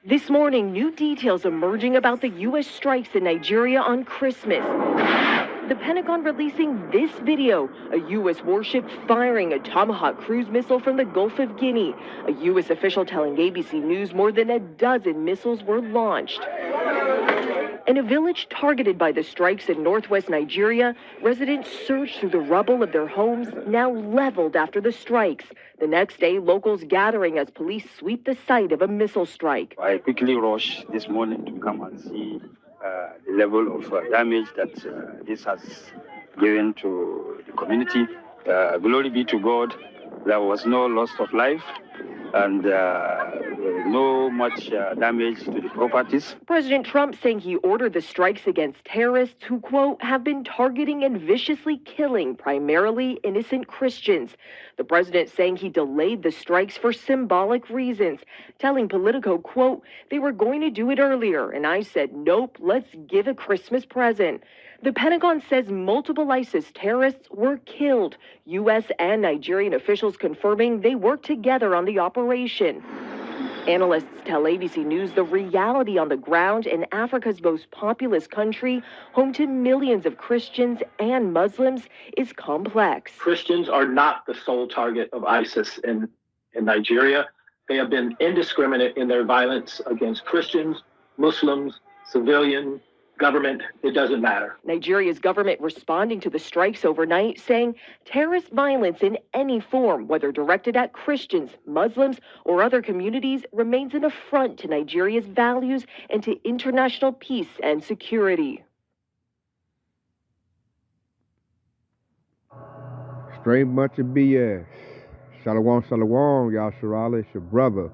This morning, new details emerging about the U.S. strikes in Nigeria on Christmas. The Pentagon releasing this video, a U.S. warship firing a Tomahawk cruise missile from the Gulf of Guinea. A U.S. official telling ABC News more than a dozen missiles were launched. In a village targeted by the strikes in northwest Nigeria, residents surged through the rubble of their homes, now leveled after the strikes. The next day, locals gathering as police sweep the site of a missile strike. I quickly rushed this morning to come and see the level of damage that this has given to the community. Glory be to God, there was no loss of life and no much damage to the properties. President Trump saying he ordered the strikes against terrorists who, quote, have been targeting and viciously killing primarily innocent Christians. The president saying he delayed the strikes for symbolic reasons, telling Politico, quote, they were going to do it earlier, and I said, nope, let's give a Christmas present. The Pentagon says multiple ISIS terrorists were killed. U.S. and Nigerian officials confirming they worked together on the operation. Analysts tell ABC News the reality on the ground in Africa's most populous country, home to millions of Christians and Muslims, is complex. Christians are not the sole target of ISIS in Nigeria. They have been indiscriminate in their violence against Christians, Muslims, civilians, government, it doesn't matter. Nigeria's government responding to the strikes overnight, saying terrorist violence in any form, whether directed at Christians, Muslims, or other communities, remains an affront to Nigeria's values and to international peace and security. Straight bunch of BS. Shalom, shalom, Yasharala. It's your brother,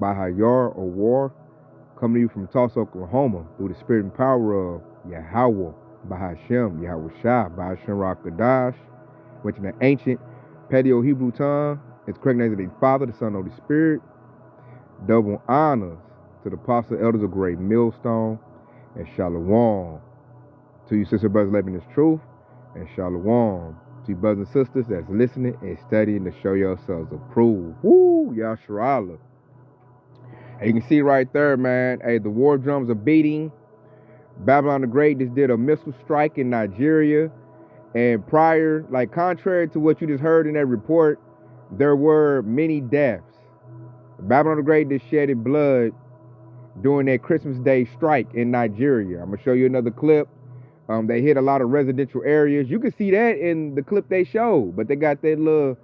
Bahayar or War, coming to you from Tulsa, Oklahoma, through the spirit and power of Yahweh, Bahashem, Yahweh Shah, Bahashem Rakadash, which in the ancient Paleo-Hebrew tongue is correct names of the Father, the Son, and the Spirit. Double honors to the apostle elders of Great Millstone, and shalom to you sister brothers living this truth, and shalom to you brothers and sisters that's listening and studying to show yourselves approved. Woo, Yasharala. And you can see right there, man, hey, the war drums are beating. Babylon the Great just did a missile strike in Nigeria. And prior, like contrary to what you just heard in that report, there were many deaths. Babylon the Great just shedded blood during that Christmas Day strike in Nigeria. I'm going to show you another clip. They hit a lot of residential areas. You can see that in the clip they showed, but they got that little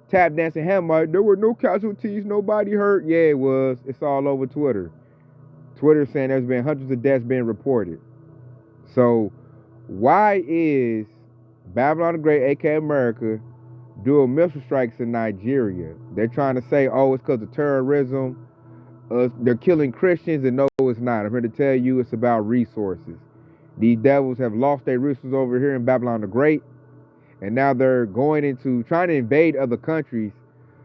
tap dancing hammer. There were no casualties, nobody hurt. Yeah, it was. It's all over Twitter. Twitter saying there's been hundreds of deaths being reported. So why is Babylon the Great, aka America, doing missile strikes in Nigeria? They're trying to say, oh, it's because of terrorism. They're killing Christians, and no, it's not. I'm here to tell you it's about resources. These devils have lost their resources over here in Babylon the Great. And now they're going into trying to invade other countries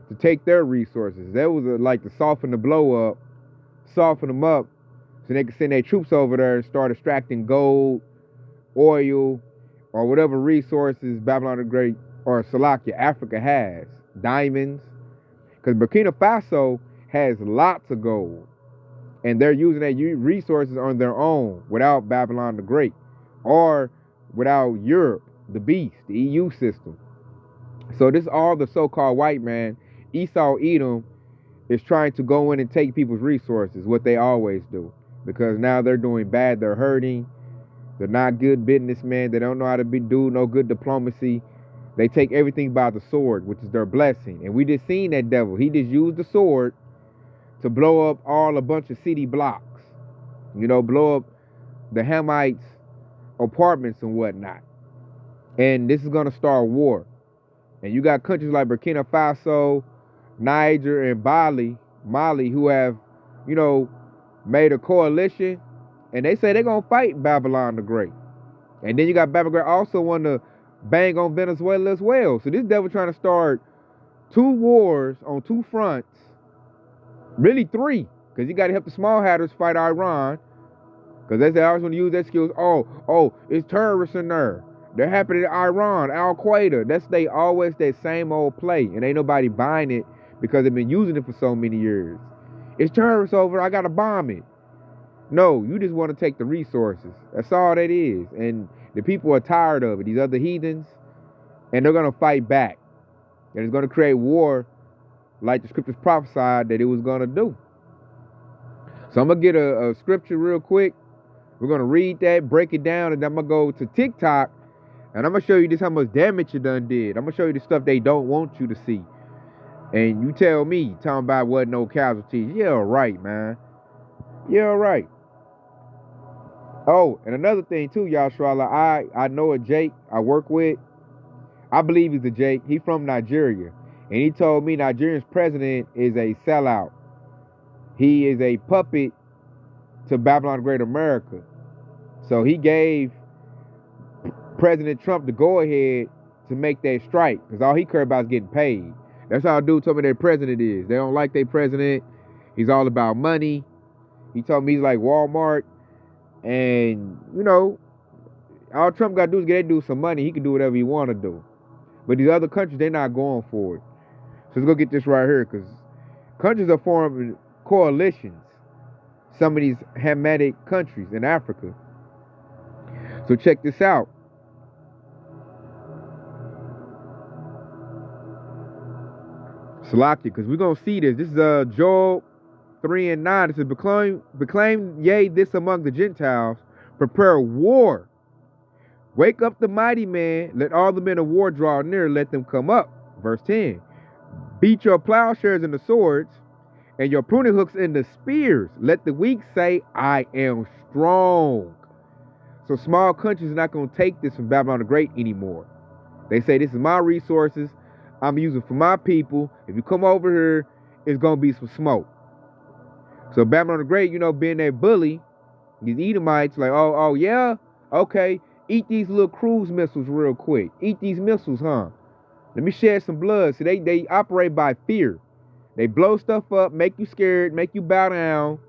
to take their resources. That was like to soften the blow up, soften them up, so they can send their troops over there and start extracting gold, oil, or whatever resources Babylon the Great or Salakia, Africa has. Diamonds. Because Burkina Faso has lots of gold. And they're using their resources on their own without Babylon the Great or without Europe, the beast, the EU system. So this is all the so-called white man, Esau Edom, is trying to go in and take people's resources, what they always do. Because now they're doing bad, they're hurting, they're not good businessmen, they don't know how to do no good diplomacy. They take everything by the sword, which is their blessing. And we just seen that devil. He just used the sword to blow up a bunch of city blocks. You know, blow up the Hamites' apartments and whatnot. And this is going to start war. And you got countries like Burkina Faso, Niger, and Mali, who have, you know, made a coalition. And they say they're going to fight Babylon the Great. And then you got Babylon the Great also want to bang on Venezuela as well. So this devil trying to start 2 wars on 2 fronts. Really 3. Because you got to help the small hatters fight Iran. Because they always want to use that skills. Oh, it's terrorists in there. They're happening in Iran, Al Qaeda. They always that same old play. And ain't nobody buying it because they've been using it for so many years. It's terrorists over, I gotta bomb it. No, you just want to take the resources. That's all that is. And the people are tired of it, these other heathens, and they're gonna fight back. And it's gonna create war like the scriptures prophesied that it was gonna do. So I'm gonna get a scripture real quick. We're gonna read that, break it down, and then I'm gonna go to TikTok and I'm gonna show you just how much damage you done did. I'm gonna show you the stuff they don't want you to see. And you tell me, talking about what no casualties. Yeah, right, man. Yeah, right. Oh, and another thing too, Yashara, I know a Jake I work with. I believe he's a Jake. He's from Nigeria. And he told me Nigeria's president is a sellout. He is a puppet to Babylon the Great America. So he gave President Trump the go-ahead to make that strike, because all he cared about is getting paid. That's how a dude told me their president is. They don't like their president. He's all about money. He told me he's like Walmart. And, you know, all Trump got to do is get that dude some money. He can do whatever he want to do. But these other countries, they're not going for it. So let's go get this right here, because countries are forming coalitions. Some of these Hamitic countries in Africa. So check this out. Salakia, because we're going to see this. This is Joel 3 and 9. It says, proclaim yea this among the Gentiles, prepare war. Wake up the mighty man, let all the men of war draw near, let them come up. Verse 10. Beat your plowshares and the swords, and your pruning hooks and the spears. Let the weak say, I am strong. So small countries are not going to take this from Babylon the Great anymore. They say, this is my resources. I'm using for my people. If you come over here, it's going to be some smoke. So Babylon the Great, you know, being that bully, these Edomites, like, oh yeah? Okay, eat these little cruise missiles real quick. Eat these missiles, huh? Let me shed some blood. So they operate by fear. They blow stuff up, make you scared, make you bow down,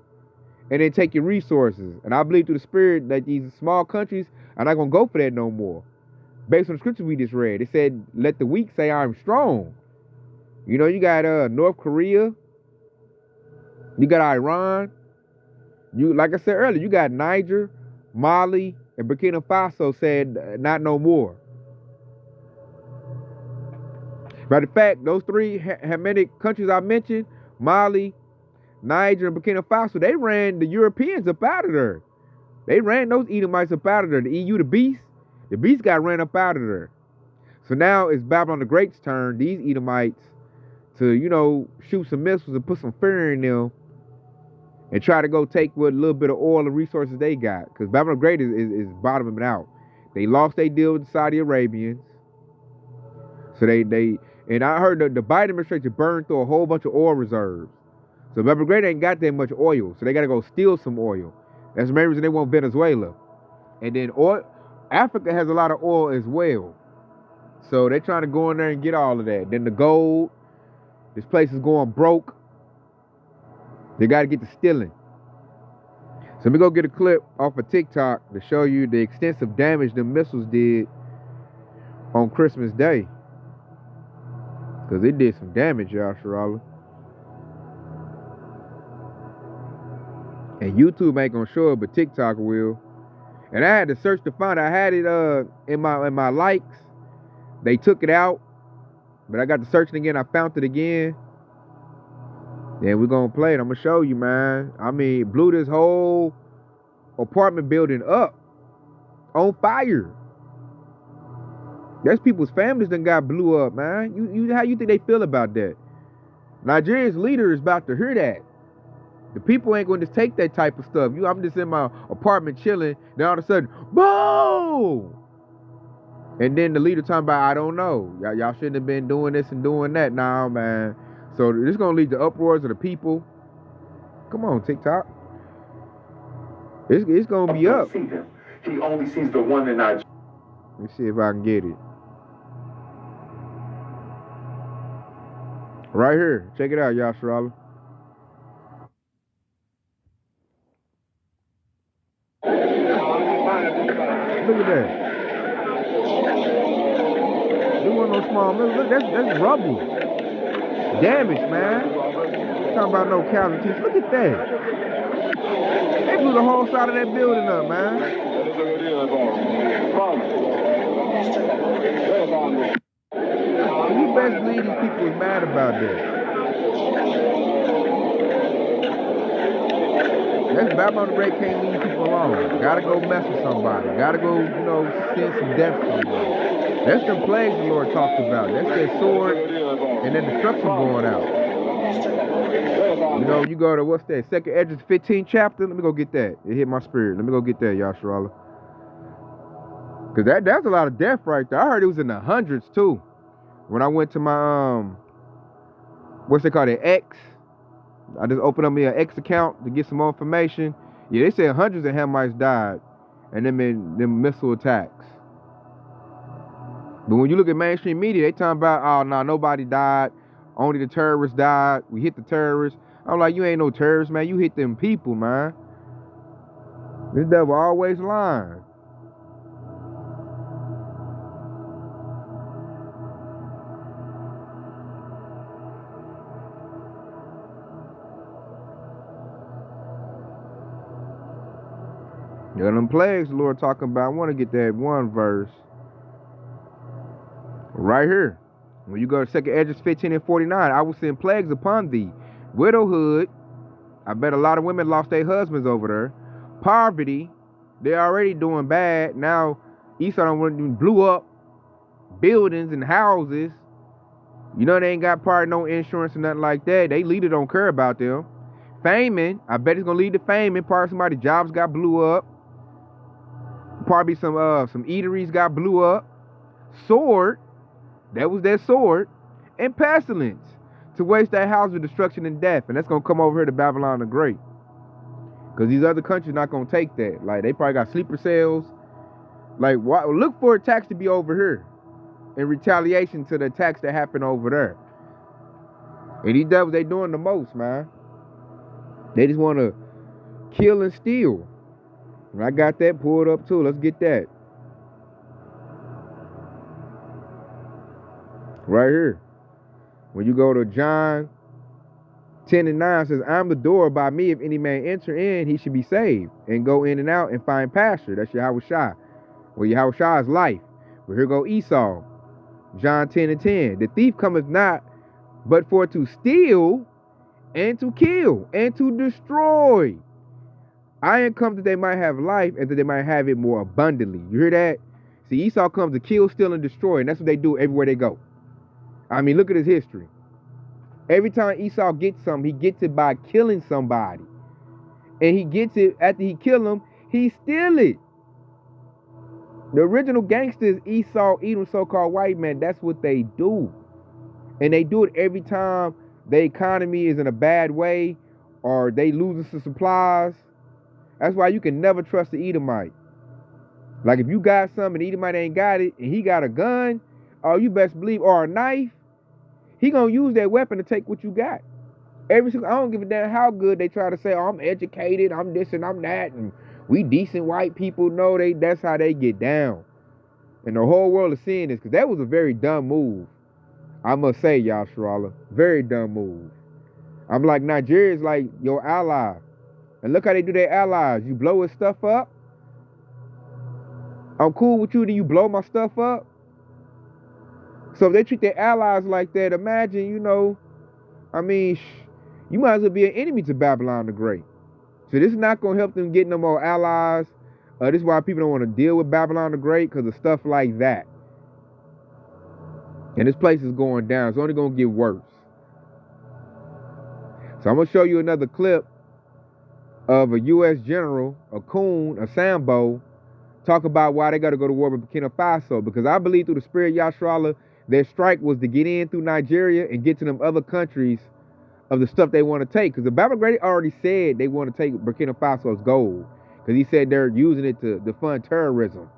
and then take your resources. And I believe through the spirit that these small countries are not going to go for that no more. Based on the scripture we just read, it said, let the weak say I'm strong. You know, you got North Korea. You got Iran. You, like I said earlier, you got Niger, Mali, and Burkina Faso said not no more. Matter of fact, those three Hamitic countries I mentioned, Mali, Niger, and Burkina Faso, they ran the Europeans up out of there. They ran those Edomites up out of there. The EU, the beast got ran up out of there. So now it's Babylon the Great's turn, these Edomites, to, you know, shoot some missiles and put some fear in them and try to go take what little bit of oil and resources they got. Because Babylon the Great is bottoming out. They lost their deal with the Saudi Arabians. So they and I heard the Biden administration burned through a whole bunch of oil reserves. So Babylon the Great ain't got that much oil. So they got to go steal some oil. That's the main reason they want Venezuela. And then Africa has a lot of oil as well. So they're trying to go in there and get all of that. Then the gold. This place is going broke. They got to get to stealing. So let me go get a clip off of TikTok to show you the extensive damage the missiles did on Christmas Day. Because it did some damage, y'all, Sharala. And YouTube ain't gonna show it, but TikTok will. And I had to search to find it. I had it in my likes. They took it out. But I got to searching again. I found it again. Then we're going to play it. I'm going to show you, man. I mean, it blew this whole apartment building up on fire. There's people's families that got blew up, man. You how you think they feel about that? Nigeria's leader is about to hear that. The people ain't going to take that type of stuff. I'm just in my apartment chilling. Then all of a sudden, boom! And then the leader talking about, I don't know. Y'all shouldn't have been doing this and doing that. Nah, man. So this is going to lead to uproars of the people. Come on, TikTok. It's going to be up. See him. He only sees the one in Nigeria. Let me see if I can get it. Right here. Check it out, y'all, Sharala. Look at that. There wasn't no small middle. Look, that's rubble. Damage, man. talking about no casualties. Look at that. They blew the whole side of that building up, man. And you best believe these people was mad about that. That's Babylon the Great can't leave people alone. Gotta go mess with somebody. Gotta go, send some death somewhere. That's the plagues the Lord talked about. That's that sword and that destruction going out. You go to, what's that, 2nd Esdras 15th chapter? Let me go get that. It hit my spirit. Let me go get that, Yasharallah. Because that's a lot of death right there. I heard it was in the hundreds, too. When I went to my, what's they call it, X. I just opened up me an X account to get some more information. Yeah, they said hundreds of Hamites died. And them in them missile attacks. But when you look at mainstream media, they talking about, oh, no, nobody died. Only the terrorists died. We hit the terrorists. I'm like, you ain't no terrorist, man. You hit them people, man. This devil always lying. Yeah, them plagues the Lord talking about. I want to get that one verse. Right here. When you go to 2nd Esdras 15 and 49, I will send plagues upon thee. Widowhood. I bet a lot of women lost their husbands over there. Poverty. They're already doing bad. Now, Esau blew up buildings and houses. They ain't got part no insurance or nothing like that. They leader don't care about them. Famine. I bet it's going to lead to famine. Part of somebody's jobs got blew up. Probably some eateries got blew up. Sword. That was that sword. And pestilence. To waste that house with destruction and death. And that's going to come over here to Babylon the Great. Because these other countries not going to take that. Like, they probably got sleeper cells. Like, look for attacks to be over here. In retaliation to the attacks that happened over there. And these devils, they doing the most, man. They just want to kill and steal. And I got that pulled up too. Let's get that. Right here. When you go to John 10 and 9, it says, I'm the door. By me, if any man enter in, he should be saved. And go in and out and find pasture. That's Yahushua. Well, Yahushua is life. But here go Esau. John 10 and 10. The thief cometh not, but for to steal, and to kill, and to destroy. I am come that they might have life, and that they might have it more abundantly. You hear that? See, Esau comes to kill, steal, and destroy, and that's what they do everywhere they go. I mean, look at his history. Every time Esau gets something, he gets it by killing somebody. And he gets it, after he kill them, he steal it. The original gangsters, Esau, Edom, so-called white man, that's what they do. And they do it every time the economy is in a bad way or they losing some supplies. That's why you can never trust the Edomite. Like if you got something and the Edomite ain't got it and he got a gun, oh, you best believe, or a knife, he gonna use that weapon to take what you got. I don't give a damn how good they try to say, oh, I'm educated, I'm this and I'm that, and we decent white people. No, that's how they get down. And the whole world is seeing this, because that was a very dumb move. I must say, Yasharallah, very dumb move. I'm like, Nigeria's like your ally. And look how they do their allies. You blow his stuff up. I'm cool with you, then you blow my stuff up. So if they treat their allies like that, imagine, you might as well be an enemy to Babylon the Great. So this is not going to help them get no more allies. This is why people don't want to deal with Babylon the Great, because of stuff like that. And this place is going down. It's only going to get worse. So I'm going to show you another clip of a U.S. general, a coon, a Sambo, talk about why they got to go to war with Burkina Faso. Because I believe through the spirit of Yasharallah, their strike was to get in through Nigeria and get to them other countries of the stuff they want to take. Because the Babylon Great already said they want to take Burkina Faso's gold. Because he said they're using it to fund terrorism.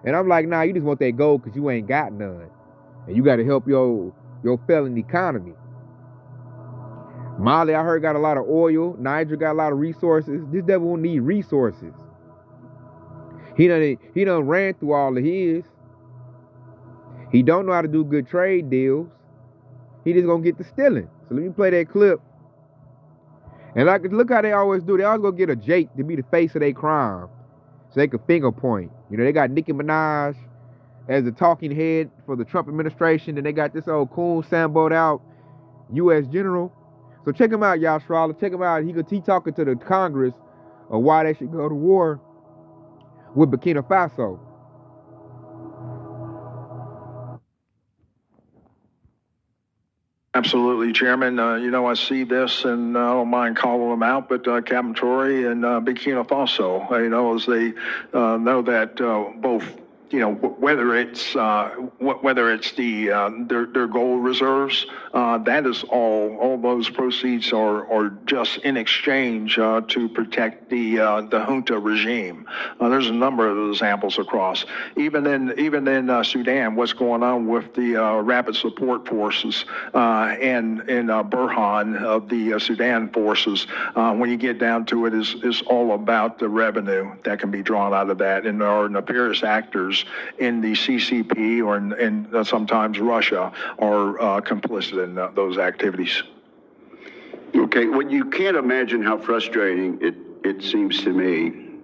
And I'm like, nah, you just want that gold because you ain't got none. And you got to help your failing economy. Mali, I heard, got a lot of oil. Niger got a lot of resources. This devil won't need resources. He done ran through all of his. He don't know how to do good trade deals. He just gonna get to stealing. So let me play that clip And like, look how they always do. They always go get a Jake to be the face of their crime, so they can finger point. You know, they got Nicki Minaj as the talking head for the Trump administration, and they got this old coon Samboed out U.S. general. So check him out, y'all. Check him out. He talking to the Congress of why they should go to war with Burkina Faso. Absolutely, Chairman. I see this, and I don't mind calling them out, but Captain Tory and Burkina Faso, as they know that both, whether it's their gold reserves, that is all those proceeds are just in exchange to protect the junta regime. There's a number of examples across. Even in Sudan, what's going on with the rapid support forces and Burhan of the Sudan forces, when you get down to it, is all about the revenue that can be drawn out of that, and there are nefarious actors in the CCP or in sometimes Russia are complicit in those activities. Okay, well, you can't imagine how frustrating it seems to me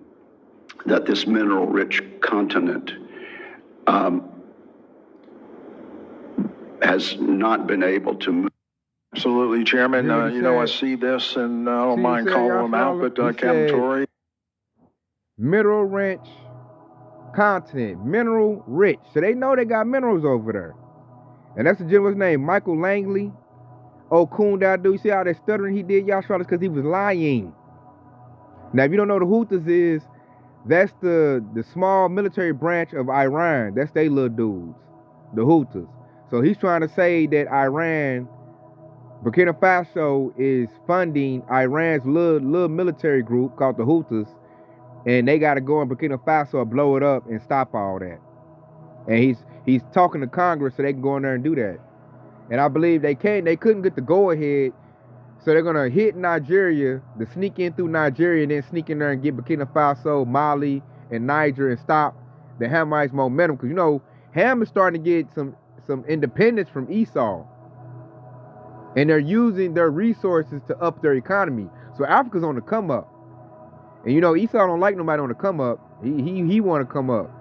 that this mineral-rich continent has not been able to move. Absolutely, Chairman. I see this, and I don't mind calling them out, but Captain Tory. Mineral-rich continent, mineral rich. So they know they got minerals over there. And that's the gentleman's name, Michael Langley. Oh, coon that dude. You see how that stuttering he did, y'all? It's because he was lying. Now, if you don't know what the Houthis is, that's the small military branch of Iran. That's they little dudes, the Houthis. So he's trying to say that Burkina Faso is funding Iran's little military group called the Houthis, and they got to go in Burkina Faso and blow it up and stop all that. And he's talking to Congress so they can go in there and do that. And I believe they couldn't get the go-ahead, so they're going to hit Nigeria, to sneak in through Nigeria, and then sneak in there and get Burkina Faso, Mali, and Niger and stop the Hamites' momentum. Because, Ham is starting to get some independence from Esau. And they're using their resources to up their economy. So Africa's on the come up. And Esau don't like nobody on the come up. He want to come up.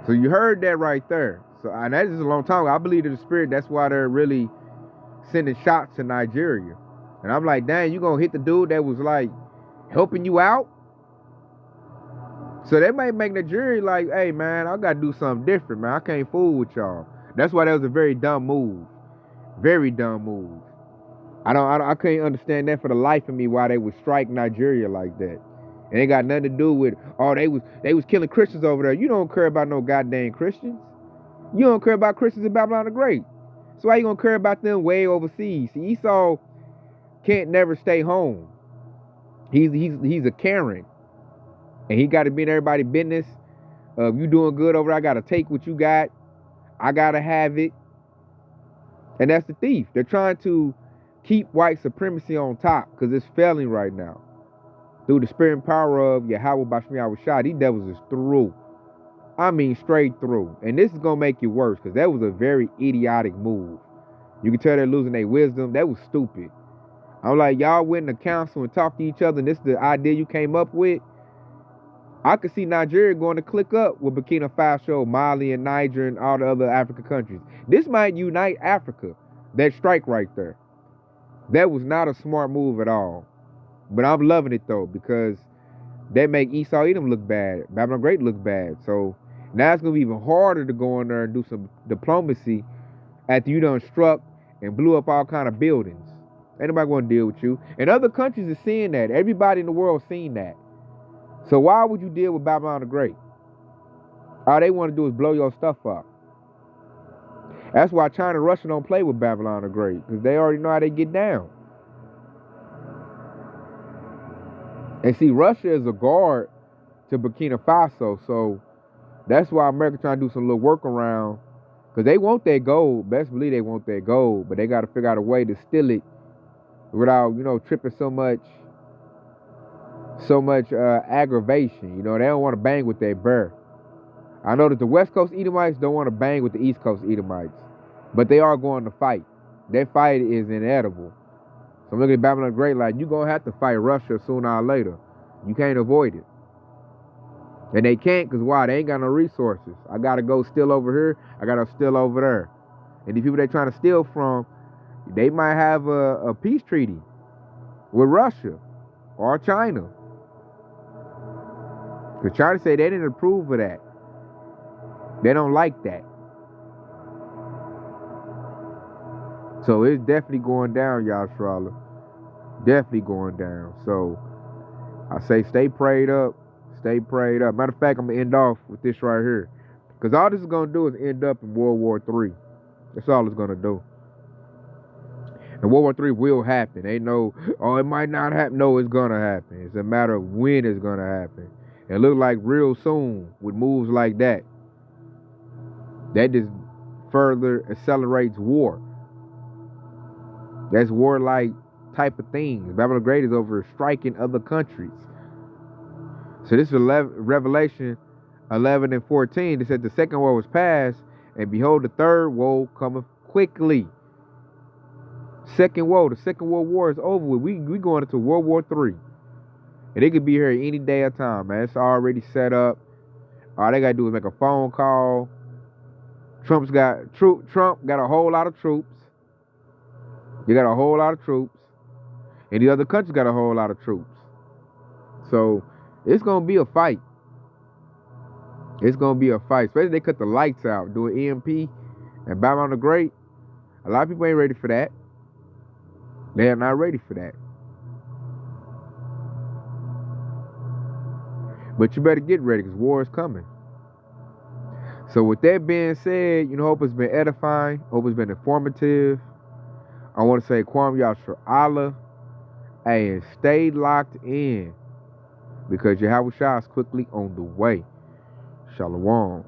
So you heard that right there. So and that is a long time ago. I believe in the spirit. That's why they're really sending shots to Nigeria. And I'm like, dang, you gonna hit the dude that was like helping you out? So they might make Nigeria like, hey man, I gotta do something different, man. I can't fool with y'all. That's why that was a very dumb move. Very dumb move. I can't understand that for the life of me, why they would strike Nigeria like that. And it got nothing to do with, they was killing Christians over there. You don't care about no goddamn Christians. You don't care about Christians in Babylon the Great. So why you gonna care about them way overseas? See, Esau can't never stay home. He's a Karen. And he gotta be in everybody's business. You doing good over there, I gotta take what you got. I gotta have it. And that's the thief. They're trying to keep white supremacy on top because it's failing right now. Through the spirit and power of Yahweh Bashmi Awashad, these devils is through. I mean straight through. And this is going to make it worse because that was a very idiotic move. You can tell they're losing their wisdom. That was stupid. I'm like, y'all went in the council and talked to each other and this is the idea you came up with. I could see Nigeria going to click up with Burkina Faso, Mali, and Niger, and all the other African countries. This might unite Africa. That strike right there. That was not a smart move at all. But I'm loving it though, because they make Esau Edom look bad. Babylon Great look bad. So now it's going to be even harder to go in there and do some diplomacy after you done struck and blew up all kind of buildings. Ain't nobody going to deal with you. And other countries are seeing that. Everybody in the world seen that. So why would you deal with Babylon the Great? All they want to do is blow your stuff up. That's why China and Russia don't play with Babylon the Great, because they already know how they get down. And see, Russia is a guard to Burkina Faso, so that's why America trying to do some little workaround, because they want their gold. Best believe they want their gold, but they got to figure out a way to steal it without, tripping so much aggravation. They don't want to bang with their bear. I know that the West Coast Edomites don't want to bang with the East Coast Edomites, but they are going to fight. That fight is inedible. So I'm looking at Babylon the Great like, you're going to have to fight Russia sooner or later. You can't avoid it. And they can't because why? They ain't got no resources. I got to go steal over here. I got to steal over there. And the people they trying to steal from, they might have a peace treaty with Russia or China. Because China say they didn't approve of that. They don't like that. So it's definitely going down, Yashrala. Definitely going down. So I say stay prayed up. Stay prayed up. Matter of fact, I'm going to end off with this right here. Because all this is going to do is end up in World War III. That's all it's going to do. And World War III will happen. Ain't no, oh, it might not happen. No, it's going to happen. It's a matter of when it's going to happen. And it looks like real soon with moves like that. That just further accelerates war. That's warlike type of thing. Babylon the Great is over striking other countries. So this is Revelation 11 and 14. It said the second war was past, and behold, the third woe cometh quickly. Second woe, the Second World War is over with. We going into World War III. And it could be here any day or time, man. It's already set up. All they got to do is make a phone call. Trump got a whole lot of troops. They got a whole lot of troops. And the other countries got a whole lot of troops. So it's going to be a fight. It's going to be a fight. Especially if they cut the lights out, do an EMP and Babylon the Great. A lot of people ain't ready for that. They are not ready for that. But you better get ready because war is coming. So with that being said, hope it's been edifying. Hope it's been informative. I want to say Kwam Yashar Allah. Hey, and stay locked in because Yahweh Shah is quickly on the way. Shalom.